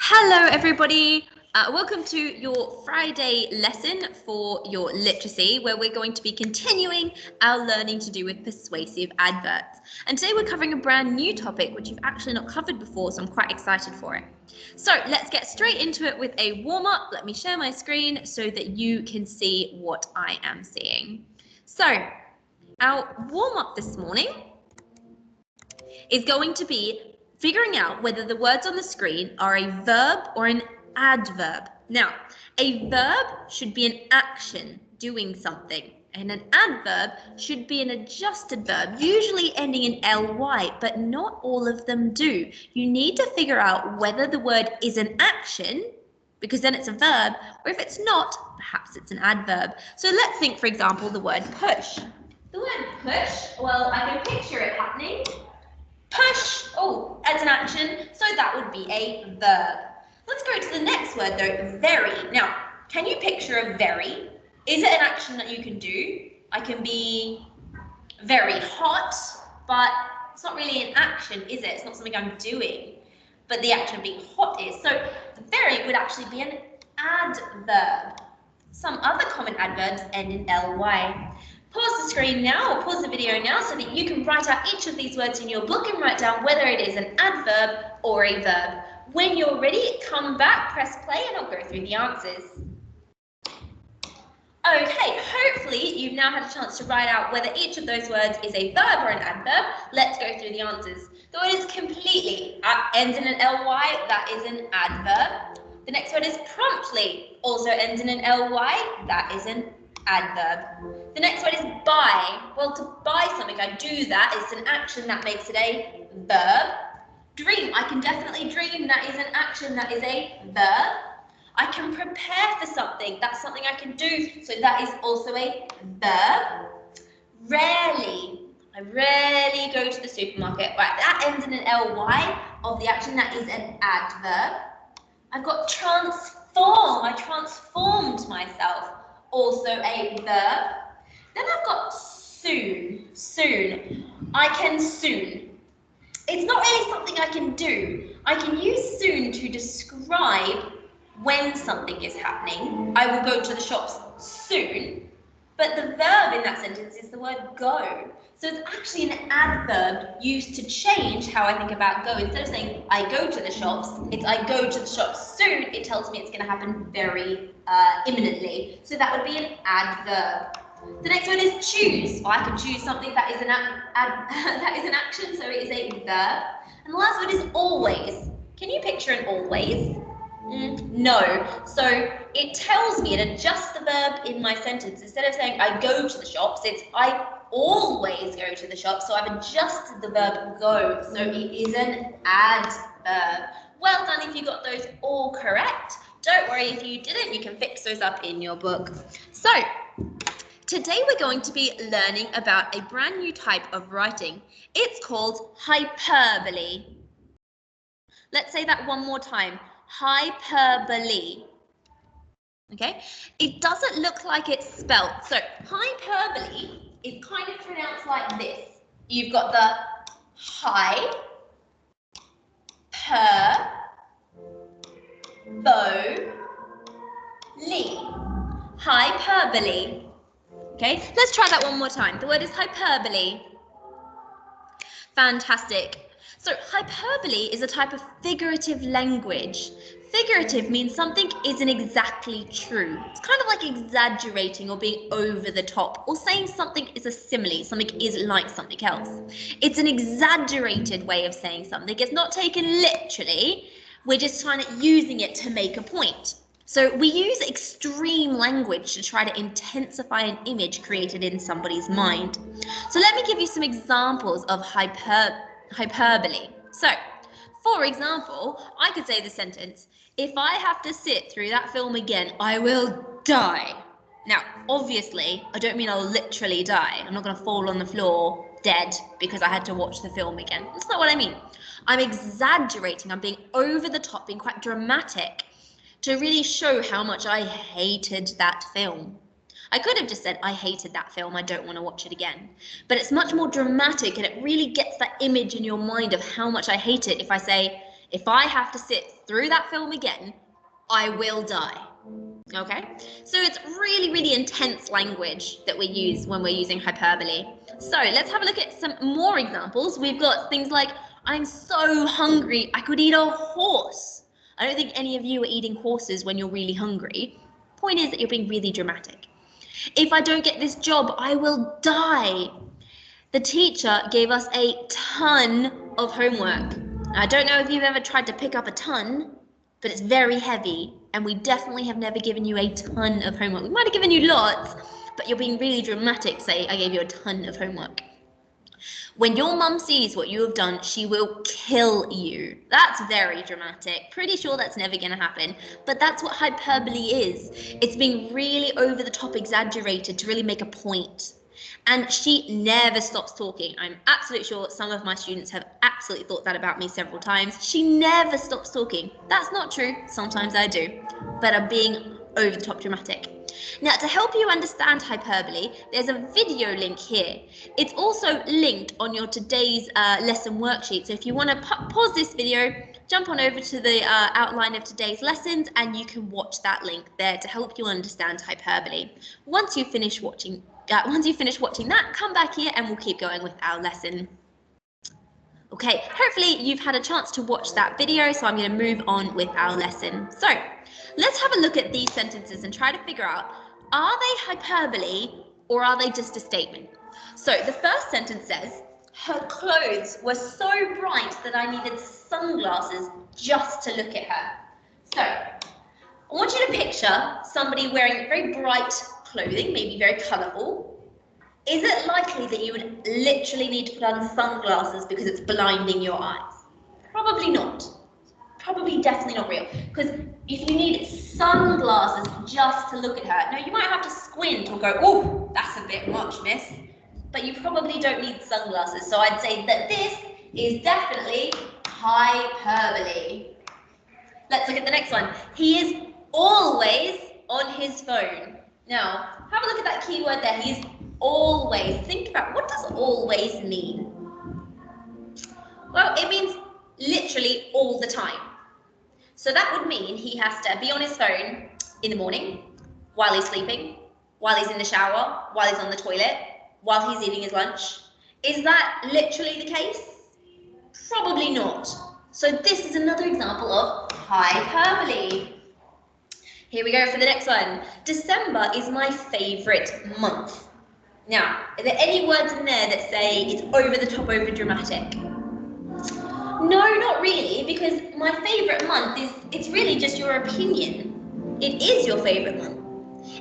Hello everybody, welcome to your Friday lesson for your literacy, where we're going to be continuing our learning to do with persuasive adverbs. And today we're covering a brand new topic which you've actually not covered before, so I'm quite excited for it. So let's get straight into it with a warm-up. Let me share my screen so that you can see what I am seeing. So our warm-up this morning is going to be figuring out whether the words on the screen are a verb or an adverb. Now, a verb should be an action, doing something, and an adverb should be an adjusted verb, usually ending in ly, but not all of them do. You need to figure out whether the word is an action, because then it's a verb, or if it's not, perhaps it's an adverb. So let's think, for example, the word push. The word push, well, I can picture it happening. Push, oh, that's an action, so that would be a verb. Let's go to the next word though, very. Now, can you picture a very? Is it an action that you can do? I can be very hot, but it's not really an action, is it? It's not something I'm doing, but the action of being hot is. So very would actually be an adverb. Some other common adverbs end in ly. Pause the screen now or pause the video now so that you can write out each of these words in your book and write down whether it is an adverb or a verb. When you're ready, come back, press play, and I'll go through the answers. Okay, hopefully you've now had a chance to write out whether each of those words is a verb or an adverb. Let's go through the answers. The word is completely, ends in an ly, that is an adverb. The next word is promptly, also ends in an ly, that is an adverb. The next word is buy. Well, to buy something, I do that. It's an action that makes it a verb. Dream. I can definitely dream. That is an action. That is a verb. I can prepare for something. That's something I can do. So that is also a verb. Rarely. I rarely go to the supermarket. Right, that ends in an ly of the action. That is an adverb. I've got transform. I transformed myself. Also a verb. Then I've got soon. Soon. I can soon. It's not really something I can do. I can use soon to describe when something is happening. I will go to the shops soon. But the verb in that sentence is the word go. So it's actually an adverb used to change how I think about go. Instead of saying I go to the shops, it's I go to the shops soon. It tells me it's going to happen very imminently. So that would be an adverb. The next one is choose. Well, I can choose something that is an action, so it is a verb. And the last one is always. Can you picture an always? No. So it tells me, it adjusts the verb in my sentence. Instead of saying I go to the shops, it's I always go to the shops. So I've adjusted the verb go. So it is an adverb. Well done if you got those all correct. Don't worry if you didn't, you can fix those up in your book. So today we're going to be learning about a brand new type of writing. It's called hyperbole. Let's say that one more time. Hyperbole. Okay, it doesn't look like it's spelled. So hyperbole is kind of pronounced like this. You've got the hi, per, bo, li. Hyperbole. Okay, let's try that one more time. The word is hyperbole. Fantastic. So hyperbole is a type of figurative language. Figurative means something isn't exactly true. It's kind of like exaggerating or being over the top, or saying something is a simile, something is like something else. It's an exaggerated way of saying something. It's not taken literally. We're just kind of using it to make a point. So we use extreme language to try to intensify an image created in somebody's mind. So let me give you some examples of hyperbole. So, for example, I could say the sentence, if I have to sit through that film again, I will die. Now, obviously, I don't mean I'll literally die. I'm not going to fall on the floor dead because I had to watch the film again. That's not what I mean. I'm exaggerating. I'm being over the top, being quite dramatic to really show how much I hated that film. I could have just said, I hated that film, I don't want to watch it again. But it's much more dramatic and it really gets that image in your mind of how much I hate it if I say, If I have to sit through that film again, I will die. Okay, so it's really, really intense language that we use when we're using hyperbole. So let's have a look at some more examples. We've got things like, I'm so hungry, I could eat a horse. I don't think any of you are eating horses when you're really hungry. Point is that you're being really dramatic. If I don't get this job, I will die. The teacher gave us a ton of homework. I don't know if you've ever tried to pick up a ton, but it's very heavy, and we definitely have never given you a ton of homework. We might have given you lots, but you're being really dramatic, say, I gave you a ton of homework. When your mum sees what you have done, she will kill you. That's very dramatic. Pretty sure that's never going to happen, but that's what hyperbole is. It's being really over the top exaggerated to really make a point. And she never stops talking. I'm absolutely sure some of my students have absolutely thought that about me several times. She never stops talking. That's not true. Sometimes I do, but I'm being over the top dramatic. Now, to help you understand hyperbole, there's a video link here. It's also linked on your today's lesson worksheet. So if you want to pause this video, jump on over to the outline of today's lessons, and you can watch that link there to help you understand hyperbole. Once you finish watching that, come back here and we'll keep going with our lesson. Okay, hopefully you've had a chance to watch that video, so I'm going to move on with our lesson. So let's have a look at these sentences and try to figure out, are they hyperbole or are they just a statement? So the first sentence says, her clothes were so bright that I needed sunglasses just to look at her. So I want you to picture somebody wearing very bright clothing, maybe very colourful. Is it likely that you would literally need to put on sunglasses because it's blinding your eyes? Probably not. Probably definitely not real. Because if you need sunglasses just to look at her, now you might have to squint or go, oh, that's a bit much, miss. But you probably don't need sunglasses. So I'd say that this is definitely hyperbole. Let's look at the next one. He is always on his phone. Now, have a look at that keyword there. He's always. Think about, what does always mean? Well, it means literally all the time. So that would mean he has to be on his phone in the morning, while he's sleeping, while he's in the shower, while he's on the toilet, while he's eating his lunch. Is that literally the case? Probably not. So this is another example of hyperbole. Here we go for the next one. December is my favourite month. Now, are there any words in there that say it's over the top, over dramatic? No, not really, because my favourite month it's really just your opinion. It is your favourite month.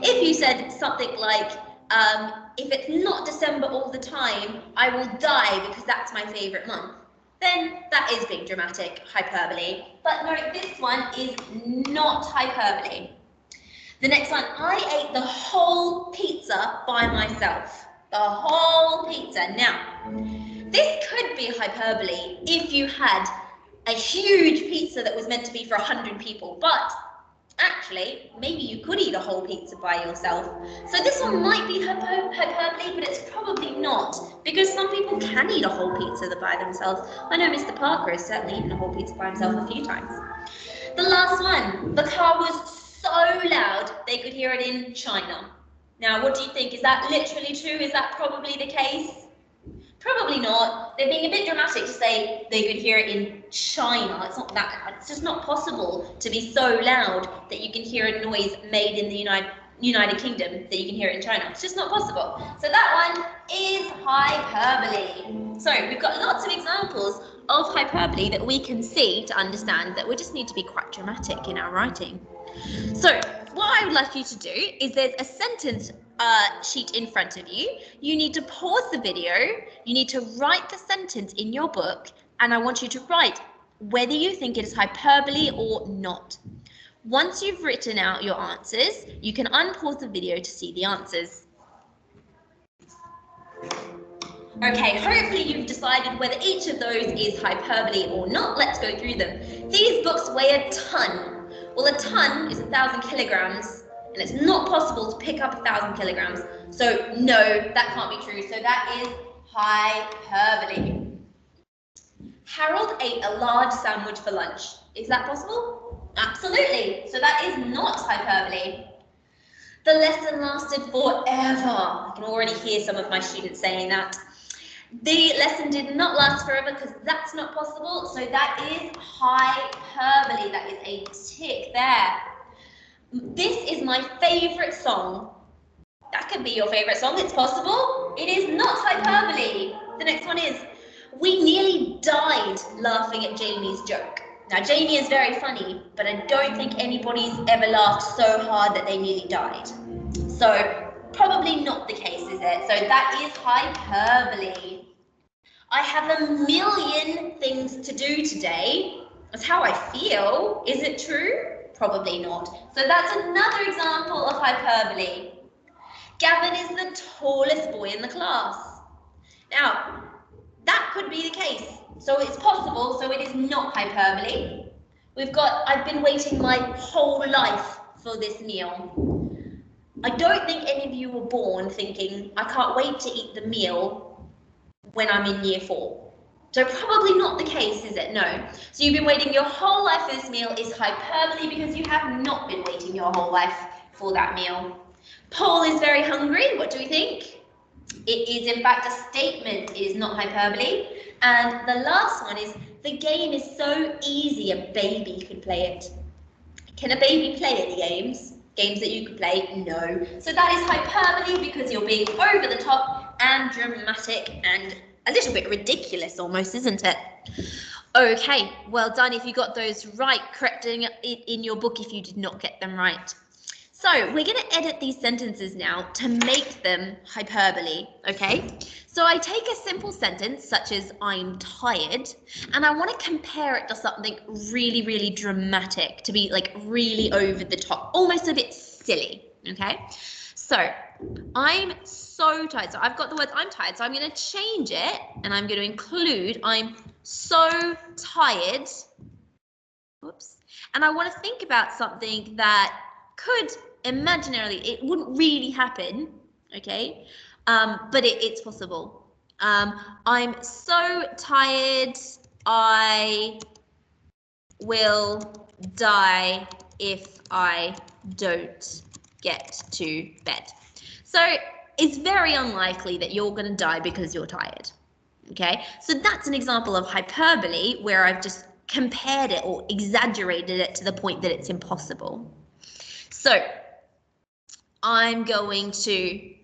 If you said something like, if it's not December all the time, I will die because that's my favourite month, then that is being dramatic, hyperbole. But no, this one is not hyperbole. The next one, I ate the whole pizza by myself. The whole pizza. Now, this could be hyperbole if you had a huge pizza that was meant to be for 100 people, but actually, maybe you could eat a whole pizza by yourself. So this one might be hyperbole, but it's probably not, because some people can eat a whole pizza by themselves. I know Mr. Parker has certainly eaten a whole pizza by himself a few times. The last one, the car was so loud they could hear it in China. Now, what do you think? Is that literally true? Is that probably the case? Probably not. They're being a bit dramatic to say they could hear it in China. It's not that. It's just not possible to be so loud that you can hear a noise made in the United Kingdom that you can hear it in China. It's just not possible. So that one is hyperbole. So we've got lots of examples of hyperbole that we can see to understand that we just need to be quite dramatic in our writing. So what I would like you to do is there's a sentence sheet in front of you. You need to pause the video. You need to write the sentence in your book, and I want you to write whether you think it is hyperbole or not. Once you've written out your answers, you can unpause the video to see the answers. Okay, hopefully you've decided whether each of those is hyperbole or not. Let's go through them. These books weigh a ton. Well, a ton is 1,000 kilograms, and it's not possible to pick up 1,000 kilograms. So no, that can't be true. So that is hyperbole. Harold ate a large sandwich for lunch. Is that possible? Absolutely. So that is not hyperbole. The lesson lasted forever. I can already hear some of my students saying that. The lesson did not last forever because that's not possible. So that is hyperbole. That is a tick there. This is my favorite song. That could be your favorite song. It's possible. It is not hyperbole. The next one is, we nearly died laughing at Jamie's joke. Now, Jamie is very funny, but I don't think anybody's ever laughed so hard that they nearly died. So, probably not the case, is it? So that is hyperbole. I have a million things to do today. That's how I feel. Is it true? Probably not. So that's another example of hyperbole. Gavin is the tallest boy in the class. Now, that could be the case. So it's possible, so it is not hyperbole. We've got, I've been waiting my whole life for this meal. I don't think any of you were born thinking, I can't wait to eat the meal when I'm in year 4. So probably not the case, is it? No. So you've been waiting your whole life for this meal is hyperbole because you have not been waiting your whole life for that meal. Paul is very hungry. What do we think? It is in fact a statement. It is not hyperbole. And the last one is, the game is so easy a baby can play it. Can a baby play any games? Games that you could play? No. So that is hyperbole because you're being over the top and dramatic and a little bit ridiculous almost, isn't it? Okay, well done if you got those right, correcting it in your book if you did not get them right. So we're going to edit these sentences now to make them hyperbole, okay? So I take a simple sentence such as I'm tired and I want to compare it to something really, really dramatic, to be like really over the top, almost a bit silly, okay? So I'm so tired. So I've got the words I'm tired, so I'm going to change it and I'm going to include I'm so tired. Whoops. And I want to think about something that could imaginarily, it wouldn't really happen, okay, but it's possible. I'm so tired, I will die if I don't get to bed. So it's very unlikely that you're going to die because you're tired, okay? So that's an example of hyperbole where I've just compared it or exaggerated it to the point that it's impossible. So I'm going to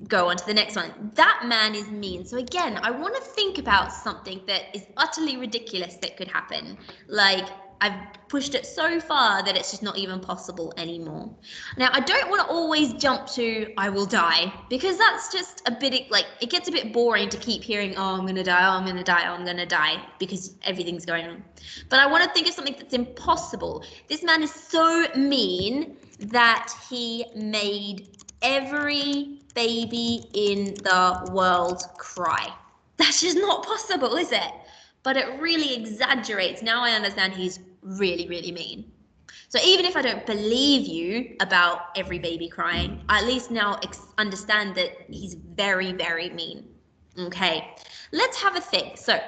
go on to the next one. That man is mean. So again, I want to think about something that is utterly ridiculous that could happen. Like, I've pushed it so far that it's just not even possible anymore. Now, I don't want to always jump to I will die, because that's just a bit, like, it gets a bit boring to keep hearing, oh, I'm going to die, oh, I'm going to die, oh, I'm going to die, because everything's going on. But I want to think of something that's impossible. This man is so mean that he made every baby in the world cry. That's just not possible, is it? But it really exaggerates. Now I understand he's really, really mean. So even if I don't believe you about every baby crying, I at least now understand that he's very, very mean. Okay, let's have a think. So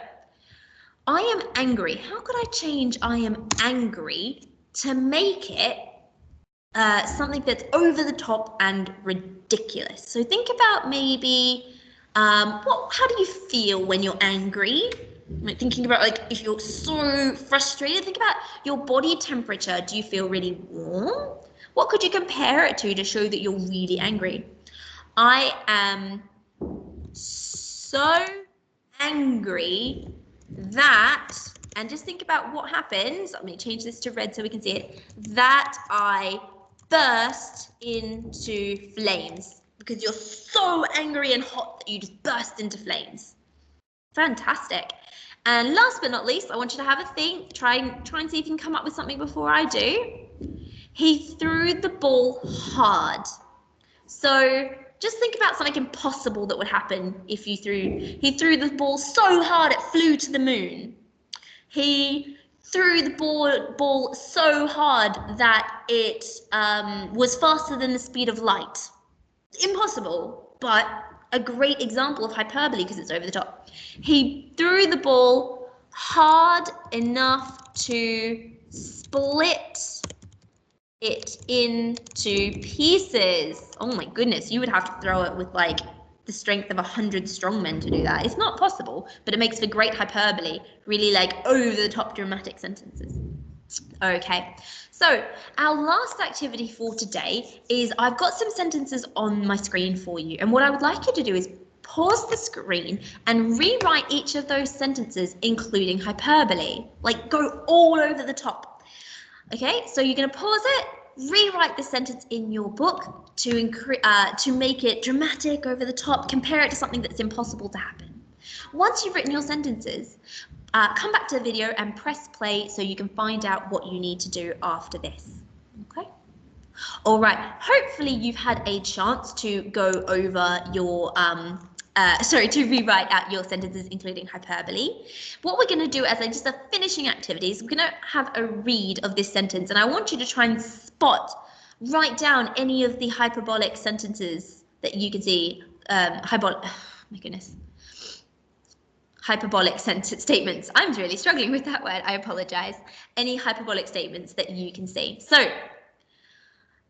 I am angry. How could I change I am angry to make it something that's over the top and ridiculous? So think about maybe, how do you feel when you're angry? Thinking about, like, if you're so frustrated, think about your body temperature. Do you feel really warm? What could you compare it to show that you're really angry? I am so angry that, and just think about what happens. Let me change this to red so we can see it. That I burst into flames, because you're so angry and hot that you just burst into flames. Fantastic. And last but not least, I want you to have a think. Try and see if you can come up with something before I do. He threw the ball hard. So just think about something impossible that would happen if he threw the ball so hard it flew to the moon. He threw the ball so hard that it was faster than the speed of light. Impossible, but a great example of hyperbole because it's over the top. He threw the ball hard enough to split it into pieces. Oh my goodness, you would have to throw it with like the strength of 100 strongmen to do that. It's not possible, but it makes for great hyperbole, really like over the top dramatic sentences. Okay, so our last activity for today is I've got some sentences on my screen for you, and what I would like you to do is pause the screen and rewrite each of those sentences, including hyperbole, like go all over the top. Okay, so you're going to pause it, rewrite the sentence in your book to make it dramatic, over the top, compare it to something that's impossible to happen. Once you've written your sentences, come back to the video and press play so you can find out what you need to do after this. Okay? All right, hopefully you've had a chance to go over your to rewrite out your sentences, including hyperbole. What we're going to do as just a finishing activity is we're going to have a read of this sentence, and I want you to try and write down any of the hyperbolic sentences that you can see. Hyperbolic statements. I'm really struggling with that word. I apologize. Any hyperbolic statements that you can see. So,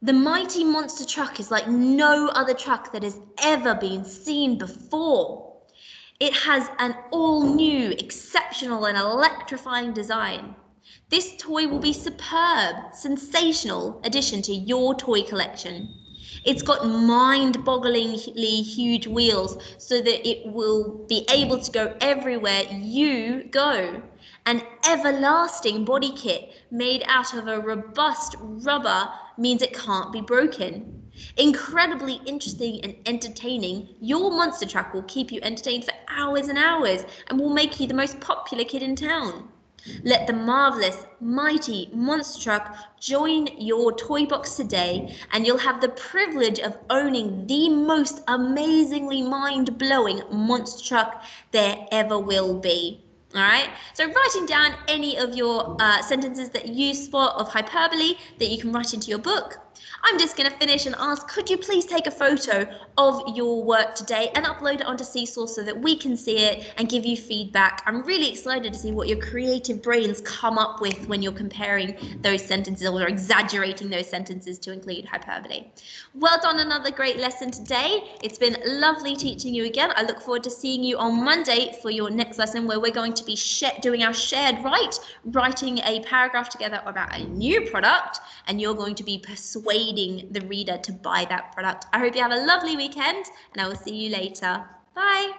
the mighty monster truck is like no other truck that has ever been seen before. It has an all-new, exceptional and electrifying design. This toy will be superb, sensational addition to your toy collection. It's got mind-bogglingly huge wheels so that it will be able to go everywhere you go. An everlasting body kit made out of a robust rubber means it can't be broken. Incredibly interesting and entertaining, your monster truck will keep you entertained for hours and hours and will make you the most popular kid in town. Let the marvelous, mighty monster truck join your toy box today, and you'll have the privilege of owning the most amazingly mind-blowing monster truck there ever will be. All right, so writing down any of your sentences that you spot of hyperbole that you can write into your book. I'm just going to finish and ask, could you please take a photo of your work today and upload it onto Seesaw so that we can see it and give you feedback? I'm really excited to see what your creative brains come up with when you're comparing those sentences or exaggerating those sentences to include hyperbole. Well done, another great lesson today. It's been lovely teaching you again. I look forward to seeing you on Monday for your next lesson, where we're going to be doing our shared writing a paragraph together about a new product, and you're going to be persuading the reader to buy that product. I hope you have a lovely weekend, and I will see you later. Bye.